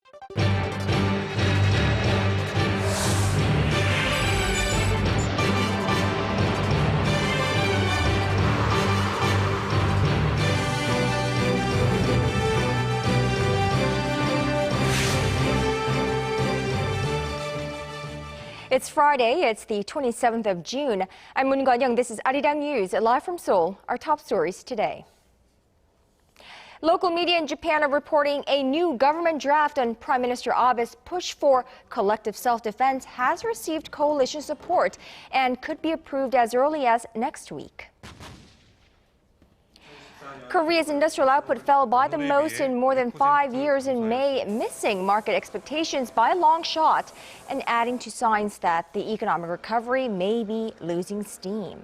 It's Friday, it's the 27th of June. I'm Moon Gun-young. This is ARIRANG News, live from Seoul. Our top stories today. Local media in Japan are reporting a new government draft on Prime Minister Abe's push for collective self-defense has received coalition support and could be approved as early as next week. Korea's industrial output fell by the most in more than 5 years in May, missing market expectations by a long shot and adding to signs that the economic recovery may be losing steam.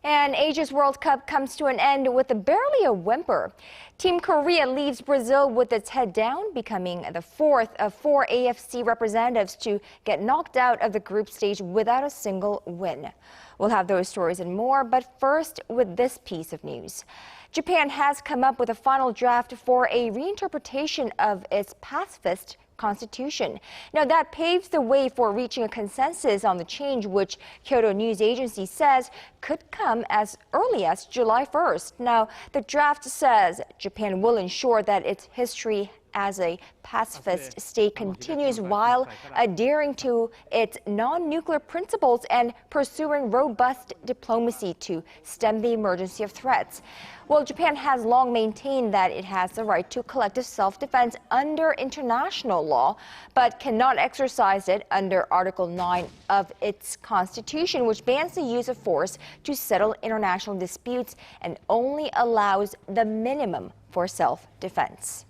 And Asia's World Cup comes to an end with barely a whimper. Team Korea leaves Brazil with its head down, becoming the fourth of 4 AFC representatives to get knocked out of the group stage without a single win. We'll have those stories and more, but first with this piece of news. Japan has come up with a final draft for a reinterpretation of its pacifist constitution. Now that paves the way for reaching a consensus on the change, which Kyodo News Agency says could come as early as July 1st. Now the draft says Japan will ensure that its history as a pacifist state continues while adhering to its non-nuclear principles and pursuing robust diplomacy to stem the emergency of threats. Well, Japan has long maintained that it has the right to collective self-defense under international law, but cannot exercise it under Article 9 of its constitution, which bans the use of force to settle international disputes and only allows the minimum for self-defense.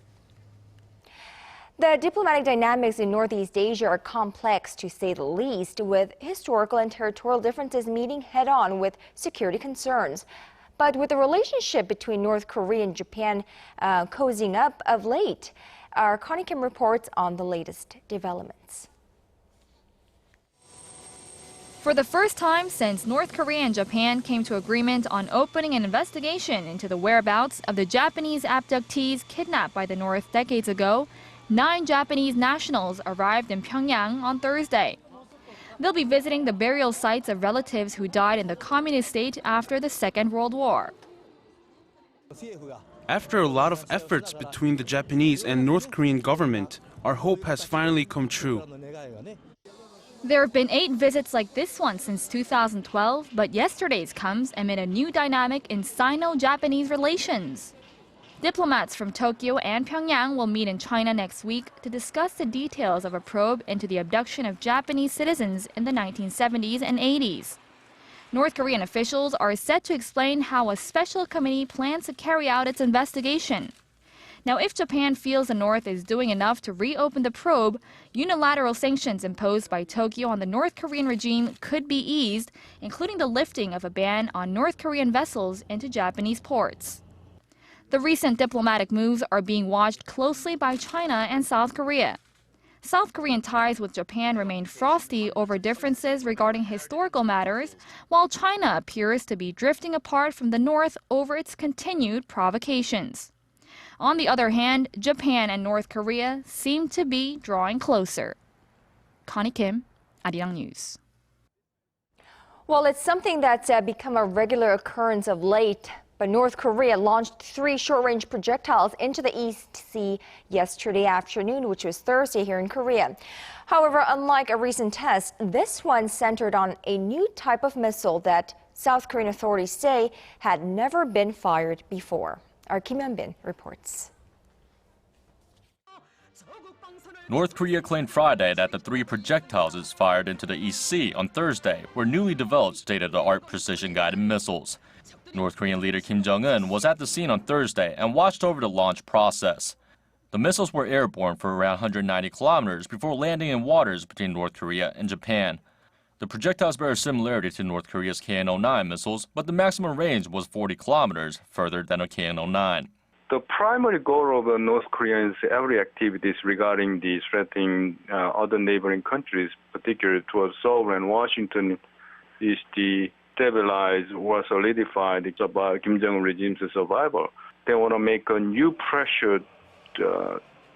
The diplomatic dynamics in Northeast Asia are complex, to say the least, with historical and territorial differences meeting head-on with security concerns. But with the relationship between North Korea and Japan cozying up of late, our Connie Kim reports on the latest developments. For the first time since North Korea and Japan came to agreement on opening an investigation into the whereabouts of the Japanese abductees kidnapped by the North decades ago, 9 Japanese nationals arrived in Pyongyang on Thursday. They'll be visiting the burial sites of relatives who died in the communist state after the Second World War. After a lot of efforts between the Japanese and North Korean government, our hope has finally come true. There have been 8 visits like this one since 2012, but yesterday's comes amid a new dynamic in Sino-Japanese relations. Diplomats from Tokyo and Pyongyang will meet in China next week to discuss the details of a probe into the abduction of Japanese citizens in the 1970s and 80s. North Korean officials are set to explain how a special committee plans to carry out its investigation. Now, if Japan feels the North is doing enough to reopen the probe, unilateral sanctions imposed by Tokyo on the North Korean regime could be eased, including the lifting of a ban on North Korean vessels into Japanese ports. The recent diplomatic moves are being watched closely by China and South Korea. South Korean ties with Japan remain frosty over differences regarding historical matters, while China appears to be drifting apart from the North over its continued provocations. On the other hand, Japan and North Korea seem to be drawing closer. Connie Kim, ARIRANG News. Well, it's something that's become a regular occurrence of late. But North Korea launched 3 short-range projectiles into the East Sea yesterday afternoon, which was Thursday here in Korea. However, unlike a recent test, this one centered on a new type of missile that South Korean authorities say had never been fired before. Our Kim Hyun-bin reports. North Korea claimed Friday that the 3 projectiles it fired into the East Sea on Thursday were newly developed state-of-the-art precision-guided missiles. North Korean leader Kim Jong-un was at the scene on Thursday and watched over the launch process. The missiles were airborne for around 190 kilometers before landing in waters between North Korea and Japan. The projectiles bear a similarity to North Korea's KN-09 missiles, but the maximum range was 40 kilometers, further than a KN-09. The primary goal of North Korea's every activities regarding the threatening other neighboring countries, particularly towards Seoul and Washington, is the stabilize or solidify the Kim Jong-un regime's survival. They want to make a new pressure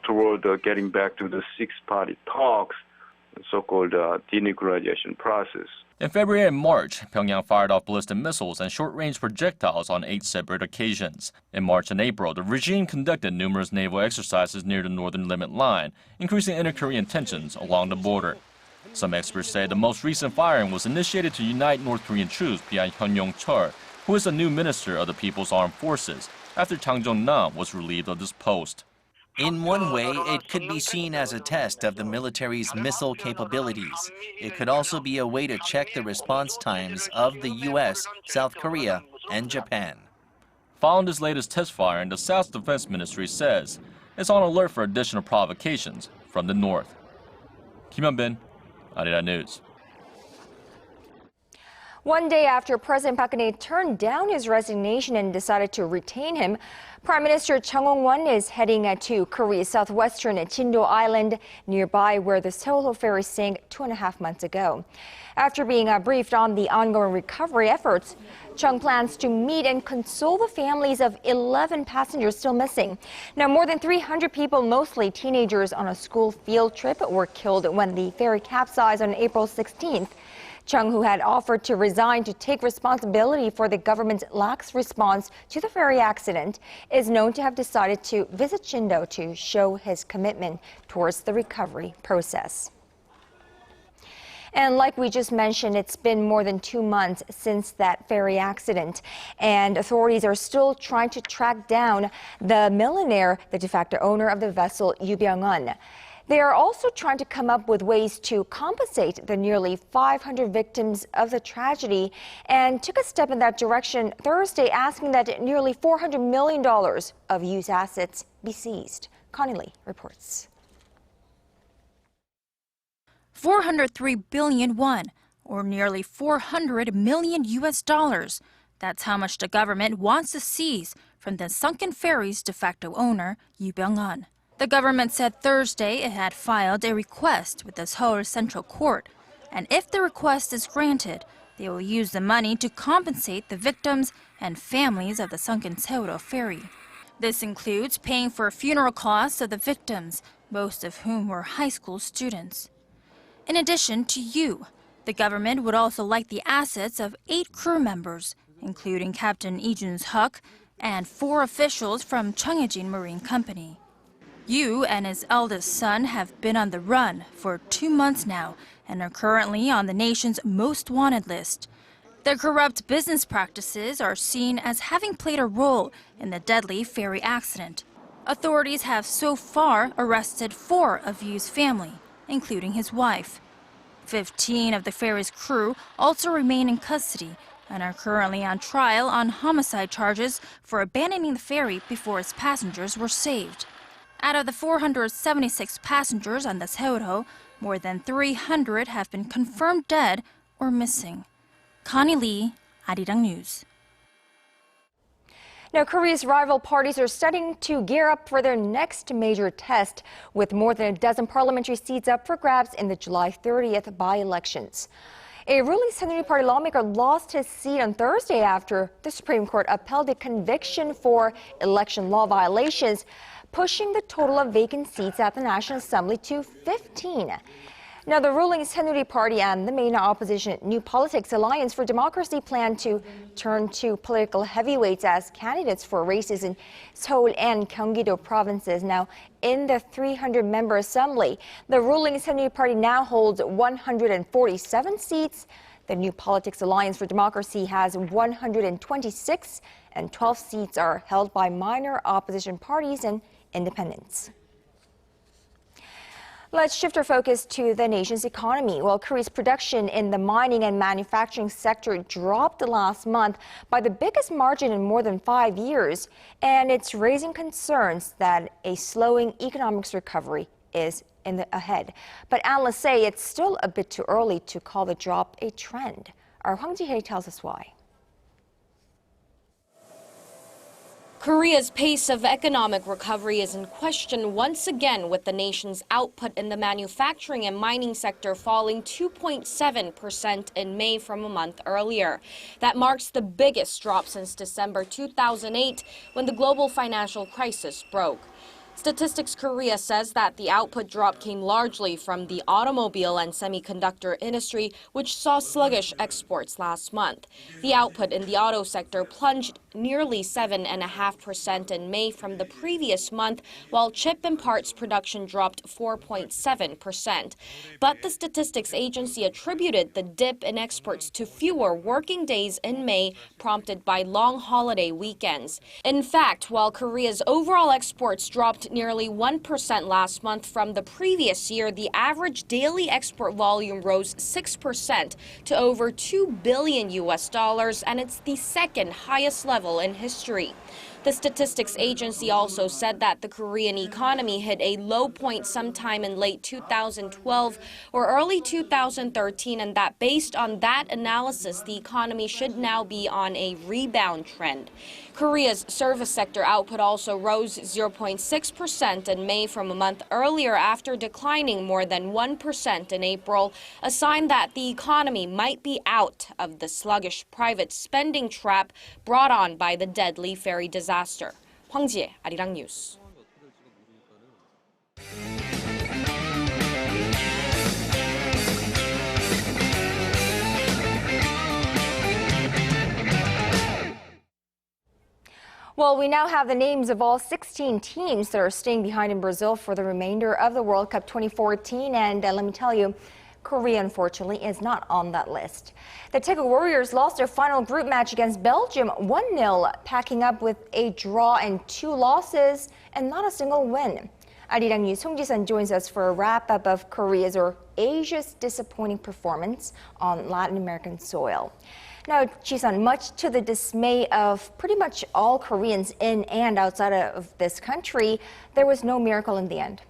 toward getting back to the six-party talks, so-called denuclearization process. In February and March, Pyongyang fired off ballistic missiles and short-range projectiles on 8 separate occasions. In March and April, the regime conducted numerous naval exercises near the northern limit line, increasing inter-Korean tensions along the border. Some experts say the most recent firing was initiated to unite North Korean troops behind Hyun Yong-chul, who is the new minister of the People's Armed Forces, after Chang Jong-nam was relieved of this post. In one way, it could be seen as a test of the military's missile capabilities. It could also be a way to check the response times of the U.S., South Korea, and Japan. Following this latest test firing, the South's Defense Ministry says it's on alert for additional provocations from the north. Kim Hyun-bin, ARIRANG News. One day after President Park Geun-hye turned down his resignation and decided to retain him, Prime Minister Chung Won is heading to Korea's southwestern Jindo Island, nearby where the Seoul ferry sank 2.5 months ago. After being briefed on the ongoing recovery efforts, Chung plans to meet and console the families of 11 passengers still missing. Now, more than 300 people, mostly teenagers on a school field trip, were killed when the ferry capsized on April 16th. Chung, who had offered to resign to take responsibility for the government's lax response to the ferry accident, is known to have decided to visit Jindo to show his commitment towards the recovery process. And like we just mentioned, it's been more than 2 months since that ferry accident, and authorities are still trying to track down the millionaire, the de facto owner of the vessel, Yoo Byung-un. They are also trying to come up with ways to compensate the nearly 500 victims of the tragedy, and took a step in that direction Thursday, asking that nearly $400 million of Yoo's assets be seized. Connie Lee reports. 403 billion won, or nearly 400 million US dollars. That's how much the government wants to seize from the sunken ferry's de facto owner, Yoo Byung-un. The government said Thursday it had filed a request with the Seoul Central Court, and if the request is granted, they will use the money to compensate the victims and families of the sunken Seoul ferry. This includes paying for funeral costs of the victims, most of whom were high school students. In addition to Yoo, the government would also like the assets of 8 crew members, including Captain Lee Jun-suk and 4 officials from Cheonghaejin Marine Company. Yoo and his eldest son have been on the run for 2 months now and are currently on the nation's most wanted list. Their corrupt business practices are seen as having played a role in the deadly ferry accident. Authorities have so far arrested 4 of Yoo's family, including his wife. 15 of the ferry's crew also remain in custody and are currently on trial on homicide charges for abandoning the ferry before its passengers were saved. Out of the 476 passengers on the Seoul, more than 300 have been confirmed dead or missing. Connie Lee, ARIRANG News. Now, Korea's rival parties are starting to gear up for their next major test, with more than a dozen parliamentary seats up for grabs in the July 30th by-elections. A ruling Saenuri Party lawmaker lost his seat on Thursday after the Supreme Court upheld a conviction for election law violations, pushing the total of vacant seats at the National Assembly to 15. Now, the ruling Saenuri Party and the main opposition New Politics Alliance for Democracy plan to turn to political heavyweights as candidates for races in Seoul and Gyeonggi-do provinces. Now, in the 300-member assembly, the ruling Saenuri Party now holds 147 seats. The New Politics Alliance for Democracy has 126, and 12 seats are held by minor opposition parties and independents. Let's shift our focus to the nation's economy. Well, Korea's production in the mining and manufacturing sector dropped last month by the biggest margin in more than 5 years, and it's raising concerns that a slowing economic recovery is ahead. But analysts say it's still a bit too early to call the drop a trend. Our Hwang Ji-hye tells us why. Korea's pace of economic recovery is in question once again, with the nation's output in the manufacturing and mining sector falling 2.7% in May from a month earlier. That marks the biggest drop since December 2008, when the global financial crisis broke. Statistics Korea says that the output drop came largely from the automobile and semiconductor industry, which saw sluggish exports last month. The output in the auto sector plunged nearly 7.5% in May from the previous month, while chip and parts production dropped 4.7%. But the statistics agency attributed the dip in exports to fewer working days in May, prompted by long holiday weekends. In fact, while Korea's overall exports dropped nearly 1% last month from the previous year, the average daily export volume rose 6% to over $2 billion, and it's the second highest level in history. The statistics agency also said that the Korean economy hit a low point sometime in late 2012 or early 2013, and that based on that analysis, the economy should now be on a rebound trend. Korea's service sector output also rose 0.6% in May from a month earlier after declining more than 1% in April, a sign that the economy might be out of the sluggish private spending trap brought on by the deadly ferry disaster. 황지혜, 아리랑 뉴스. Well, we now have the names of all 16 teams that are staying behind in Brazil for the remainder of the World Cup 2014. And let me tell you, Korea, unfortunately, is not on that list. The Taekwondo Warriors lost their final group match against Belgium 1-0, packing up with a draw and 2 losses and not a single win. ARIRANG News Song Ji-sun joins us for a wrap-up of Korea's or Asia's disappointing performance on Latin American soil. Now, Ji-sun, much to the dismay of pretty much all Koreans in and outside of this country, there was no miracle in the end.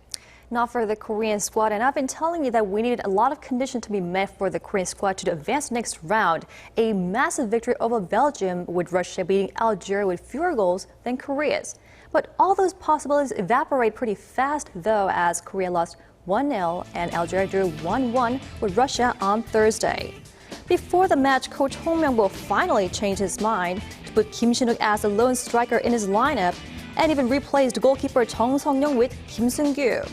Not for the Korean squad, and I've been telling you that we needed a lot of conditions to be met for the Korean squad to advance next round. A massive victory over Belgium, with Russia beating Algeria with fewer goals than Korea's. But all those possibilities evaporate pretty fast, though, as Korea lost 1-0 and Algeria drew 1-1 with Russia on Thursday. Before the match, coach Hong Myung-bo finally changed his mind to put Kim Shin-wook as the lone striker in his lineup and even replaced goalkeeper Chung Sung-young with Kim Seung-gyu.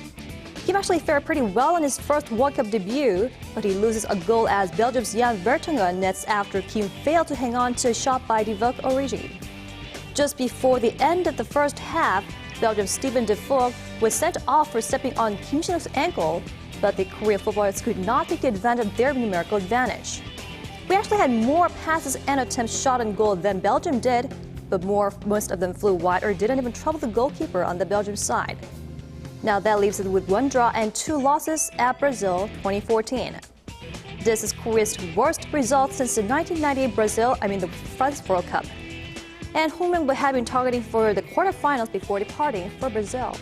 Kim actually fared pretty well in his first World Cup debut, but he loses a goal as Belgium's Jan Vertonghen nets after Kim failed to hang on to a shot by Divock Origi. Just before the end of the first half, Belgium's Steven de Vogt was sent off for stepping on Kim Shin-wook's ankle, but the Korean footballers could not take advantage of their numerical advantage. We actually had more passes and attempts shot on goal than Belgium did, but most of them flew wide or didn't even trouble the goalkeeper on the Belgium side. Now that leaves it with 1 draw and 2 losses at Brazil 2014. This is Korea's worst result since the 1998 the first World Cup. And Hong Myung-bo had been targeting for the quarterfinals before departing for Brazil.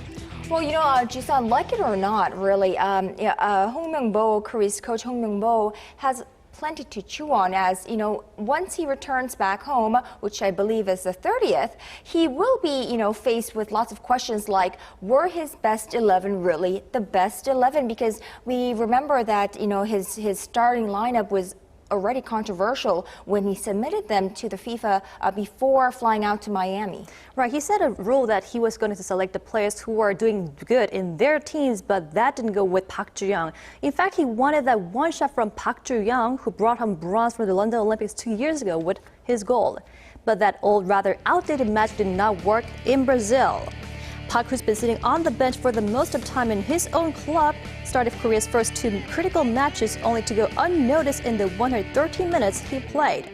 Well, you know, Ji-sun, like it or not, really, Hong Myung-bo, Korea's coach Hong Myung-bo, has plenty to chew on, as, you know, once he returns back home, which I believe is the 30th, he will be, you know, faced with lots of questions like, were his best 11 really the best 11? Because we remember that, you know, his starting lineup was already controversial when he submitted them to the FIFA before flying out to Miami. Right, he set a rule that he was going to select the players who were doing good in their teams, but that didn't go with Park Ju-young. In fact, he wanted that one shot from Park Ju-young, who brought home bronze for the London Olympics 2 years ago, with his goal. But that old, rather outdated match did not work in Brazil. Park, who's been sitting on the bench for the most of the time in his own club, started Korea's first 2 critical matches only to go unnoticed in the 113 minutes he played.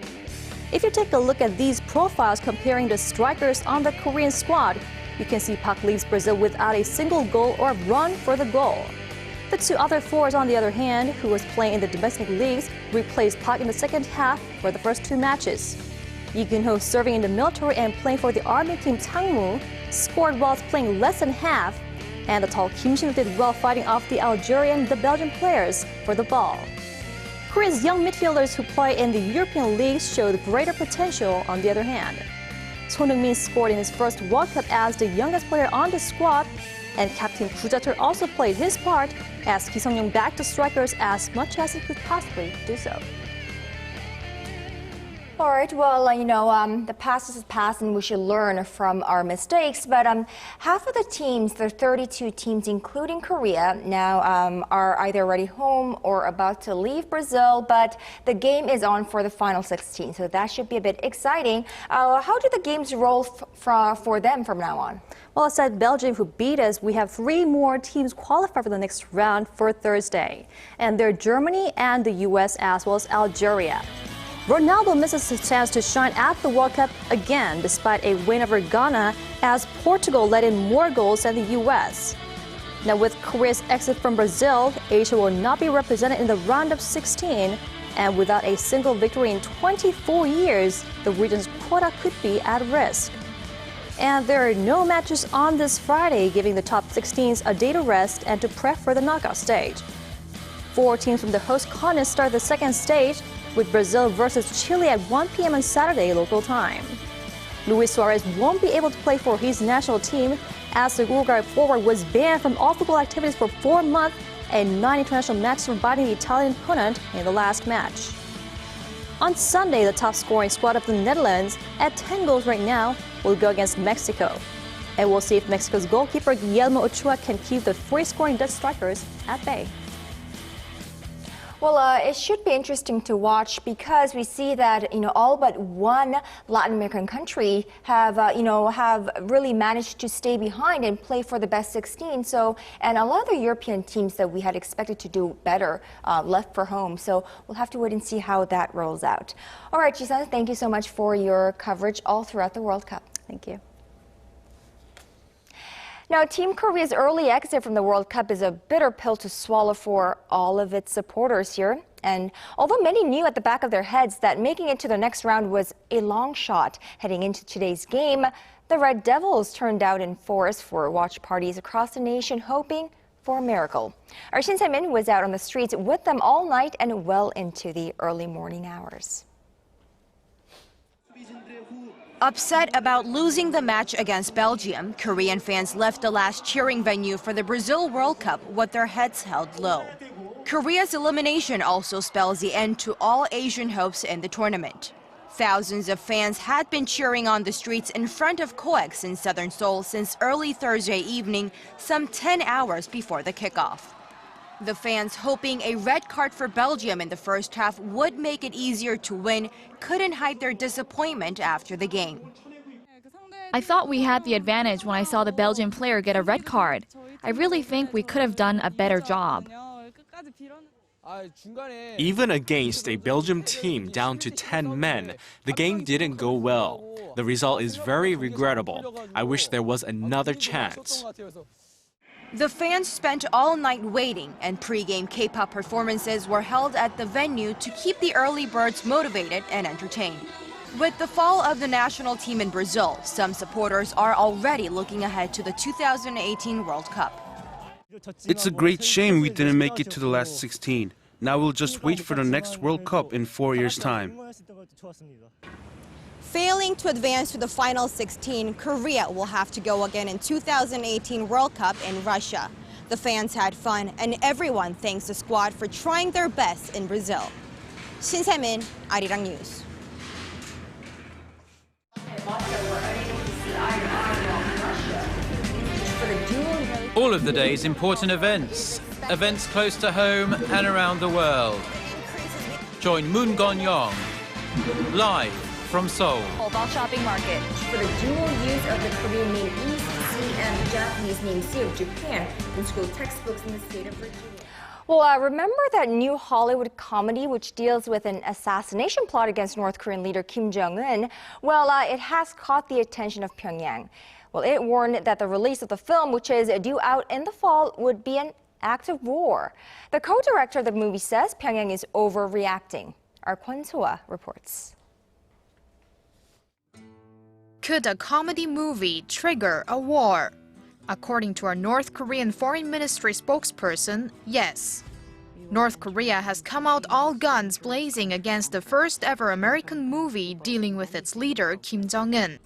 If you take a look at these profiles comparing the strikers on the Korean squad, you can see Park leaves Brazil without a single goal or run for the goal. The 2 other forwards, on the other hand, who was playing in the domestic leagues, replaced Park in the second half for the first 2 matches. Lee Gyun-ho, serving in the military and playing for the army team Changmu, scored while playing less than half, and the tall Kim Shin-wook did well fighting off the Algerian and the Belgian players for the ball. Korea's young midfielders who play in the European leagues showed greater potential on the other hand. Son Heung-min scored in his first World Cup as the youngest player on the squad, and Captain Koo Ja-tae also played his part as Ki Sung-young backed the strikers as much as he could possibly do so. All right, well, the past is past and we should learn from our mistakes. But half of the teams, there are 32 teams, including Korea, now are either already home or about to leave Brazil. But the game is on for the final 16, so that should be a bit exciting. How do the games roll for them from now on? Well, aside Belgium, who beat us, we have 3 more teams qualify for the next round for Thursday. And they're Germany and the U.S. as well as Algeria. Ronaldo misses his chance to shine at the World Cup again despite a win over Ghana as Portugal let in more goals than the U.S. Now with Korea's exit from Brazil, Asia will not be represented in the round of 16. And without a single victory in 24 years, the region's quota could be at risk. And there are no matches on this Friday, giving the top 16s a day to rest and to prep for the knockout stage. 4 teams from the host continent start the second stage, with Brazil versus Chile at 1 p.m. on Saturday local time. Luis Suarez won't be able to play for his national team as the Uruguay forward was banned from all football activities for 4 months and 9 international matches for biting the Italian opponent in the last match. On Sunday, the top scoring squad of the Netherlands, at 10 goals right now, will go against Mexico. And we'll see if Mexico's goalkeeper Guillermo Ochoa can keep the free-scoring Dutch strikers at bay. Well, it should be interesting to watch because we see that, all but one Latin American country have really managed to stay behind and play for the best 16. So, and a lot of the European teams that we had expected to do better left for home. So we'll have to wait and see how that rolls out. All right, Jisun, thank you so much for your coverage all throughout the World Cup. Thank you. Now, Team Korea's early exit from the World Cup is a bitter pill to swallow for all of its supporters here. And although many knew at the back of their heads that making it to the next round was a long shot heading into today's game, the Red Devils turned out in force for watch parties across the nation, hoping for a miracle. Our Shin Se-min was out on the streets with them all night and well into the early morning hours. Upset about losing the match against Belgium, Korean fans left the last cheering venue for the Brazil World Cup with their heads held low. Korea's elimination also spells the end to all Asian hopes in the tournament. Thousands of fans had been cheering on the streets in front of COEX in southern Seoul since early Thursday evening, some 10 hours before the kickoff. The fans, hoping a red card for Belgium in the first half would make it easier to win, couldn't hide their disappointment after the game. I thought we had the advantage when I saw the Belgian player get a red card. I really think we could have done a better job. Even against a Belgium team down to 10 men, the game didn't go well. The result is very regrettable. I wish there was another chance. The fans spent all night waiting, and pre-game K-pop performances were held at the venue to keep the early birds motivated and entertained. With the fall of the national team in Brazil, some supporters are already looking ahead to the 2018 World Cup. It's a great shame we didn't make it to the last 16. Now we'll just wait for the next World Cup in 4 years' time. Failing to advance to the final 16, Korea will have to go again in 2018 World Cup in Russia. The fans had fun, and everyone thanks the squad for trying their best in Brazil. Shin Se-min, ARIRANG News. All of the day's important events close to home and around the world. Join Moon Gon-young live from Seoul. Mobile shopping market for the dual use of the Korean name East Sea and the Japanese name Sea of Japan in school textbooks in the state of Virginia. Well, remember that new Hollywood comedy which deals with an assassination plot against North Korean leader Kim Jong-un? Well, it has caught the attention of Pyongyang. Well, it warned that the release of the film, which is due out in the fall, would be an act of war. The co-director of the movie says Pyongyang is overreacting. Our Kwon So-ah reports. Could a comedy movie trigger a war? According to our North Korean Foreign Ministry spokesperson, yes. North Korea has come out all guns blazing against the first ever American movie dealing with its leader Kim Jong-un.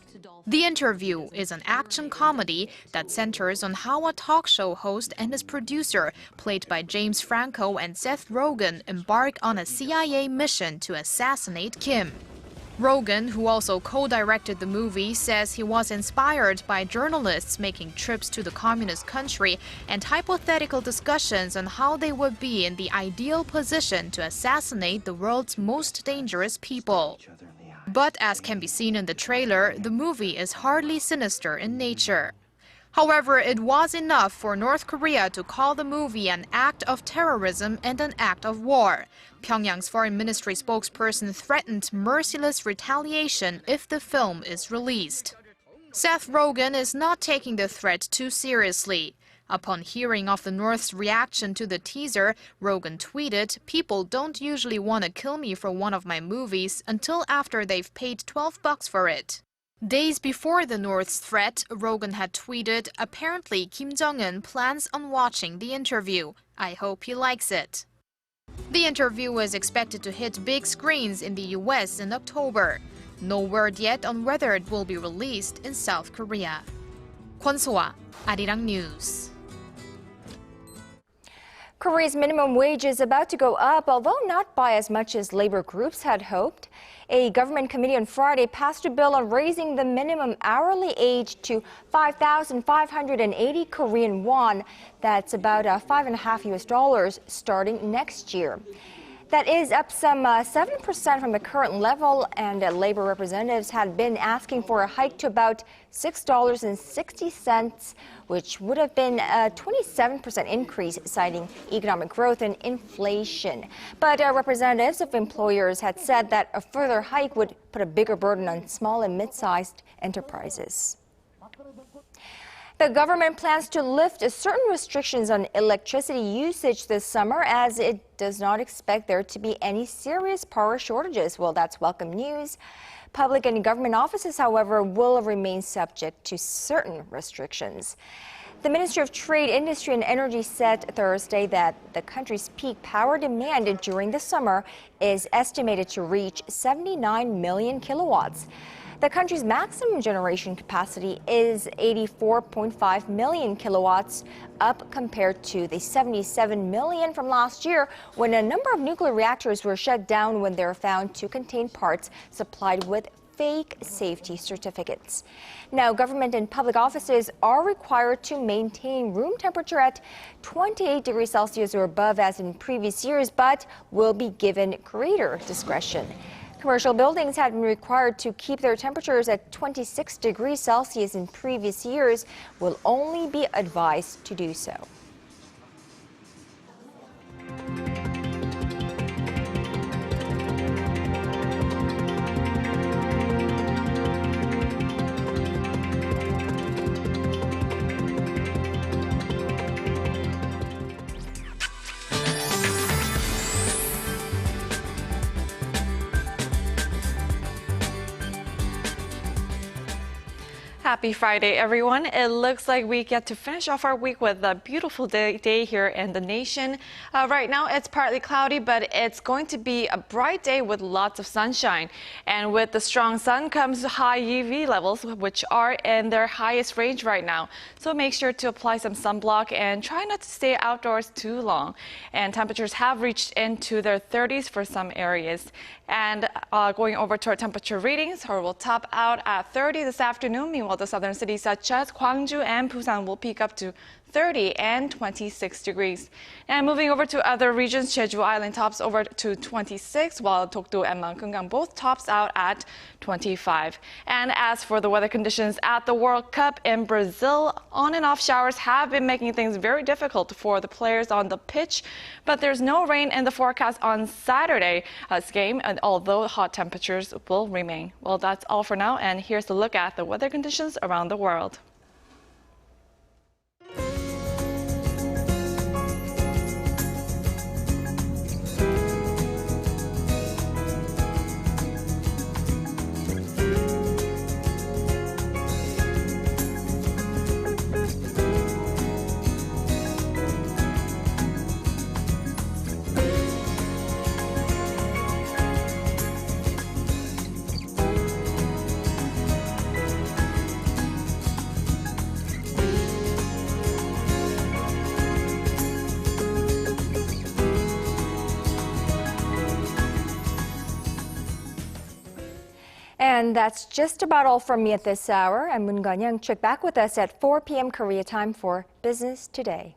The Interview is an action comedy that centers on how a talk show host and his producer, played by James Franco and Seth Rogen, embark on a CIA mission to assassinate Kim. Rogan, who also co-directed the movie, says he was inspired by journalists making trips to the communist country and hypothetical discussions on how they would be in the ideal position to assassinate the world's most dangerous people. But as can be seen in the trailer, the movie is hardly sinister in nature. However, it was enough for North Korea to call the movie an act of terrorism and an act of war. Pyongyang's foreign ministry spokesperson threatened merciless retaliation if the film is released. Seth Rogen is not taking the threat too seriously. Upon hearing of the North's reaction to the teaser, Rogen tweeted, "People don't usually want to kill me for one of my movies until after they've paid $12 for it." Days before the North's threat, Rogen had tweeted, "Apparently Kim Jong-un plans on watching the interview. I hope he likes it." The interview is expected to hit big screens in the US in October. No word yet on whether it will be released in South Korea. Kwon So-ah, ARIRANG News. Korea's minimum wage is about to go up, although not by as much as labor groups had hoped. A government committee on Friday passed a bill on raising the minimum hourly age to 5,580 Korean won. That's about $5.50 starting next year. That is up some 7% from the current level, and labor representatives had been asking for a hike to about $6.60, which would have been a 27% increase, citing economic growth and inflation. But representatives of employers had said that a further hike would put a bigger burden on small and mid-sized enterprises. The government plans to lift certain restrictions on electricity usage this summer, as it does not expect there to be any serious power shortages. Well, that's welcome news. Public and government offices, however, will remain subject to certain restrictions. The Ministry of Trade, Industry and Energy said Thursday that the country's peak power demand during the summer is estimated to reach 79 million kilowatts. The country's maximum generation capacity is 84.5 million kilowatts, up compared to the 77 million from last year, when a number of nuclear reactors were shut down when they were found to contain parts supplied with fake safety certificates. Now, government and public offices are required to maintain room temperature at 28 degrees Celsius or above as in previous years, but will be given greater discretion. Commercial buildings had been required to keep their temperatures at 26 degrees Celsius in previous years, will only be advised to do so. Happy Friday, everyone. It looks like we get to finish off our week with a beautiful day here in the nation. Right now, it's partly cloudy, but it's going to be a bright day with lots of sunshine. And with the strong sun comes high UV levels, which are in their highest range right now. So make sure to apply some sunblock and try not to stay outdoors too long. And temperatures have reached into their 30s for some areas. And going over to our temperature readings, we'll top out at 30 this afternoon. Meanwhile, the southern cities such as Gwangju and Busan will peak up to 30 and 26 degrees. And moving over to other regions, Jeju Island tops over to 26, while Dokdo and Mangungang both tops out at 25. And as for the weather conditions at the World Cup in Brazil, on and off showers have been making things very difficult for the players on the pitch. But there's no rain in the forecast on Saturday's game, and although hot temperatures will remain. Well, that's all for now, and here's a look at the weather conditions around the world. And that's just about all from me at this hour. I'm Moon Gon-young. Check back with us at 4 p.m. Korea time for Business Today.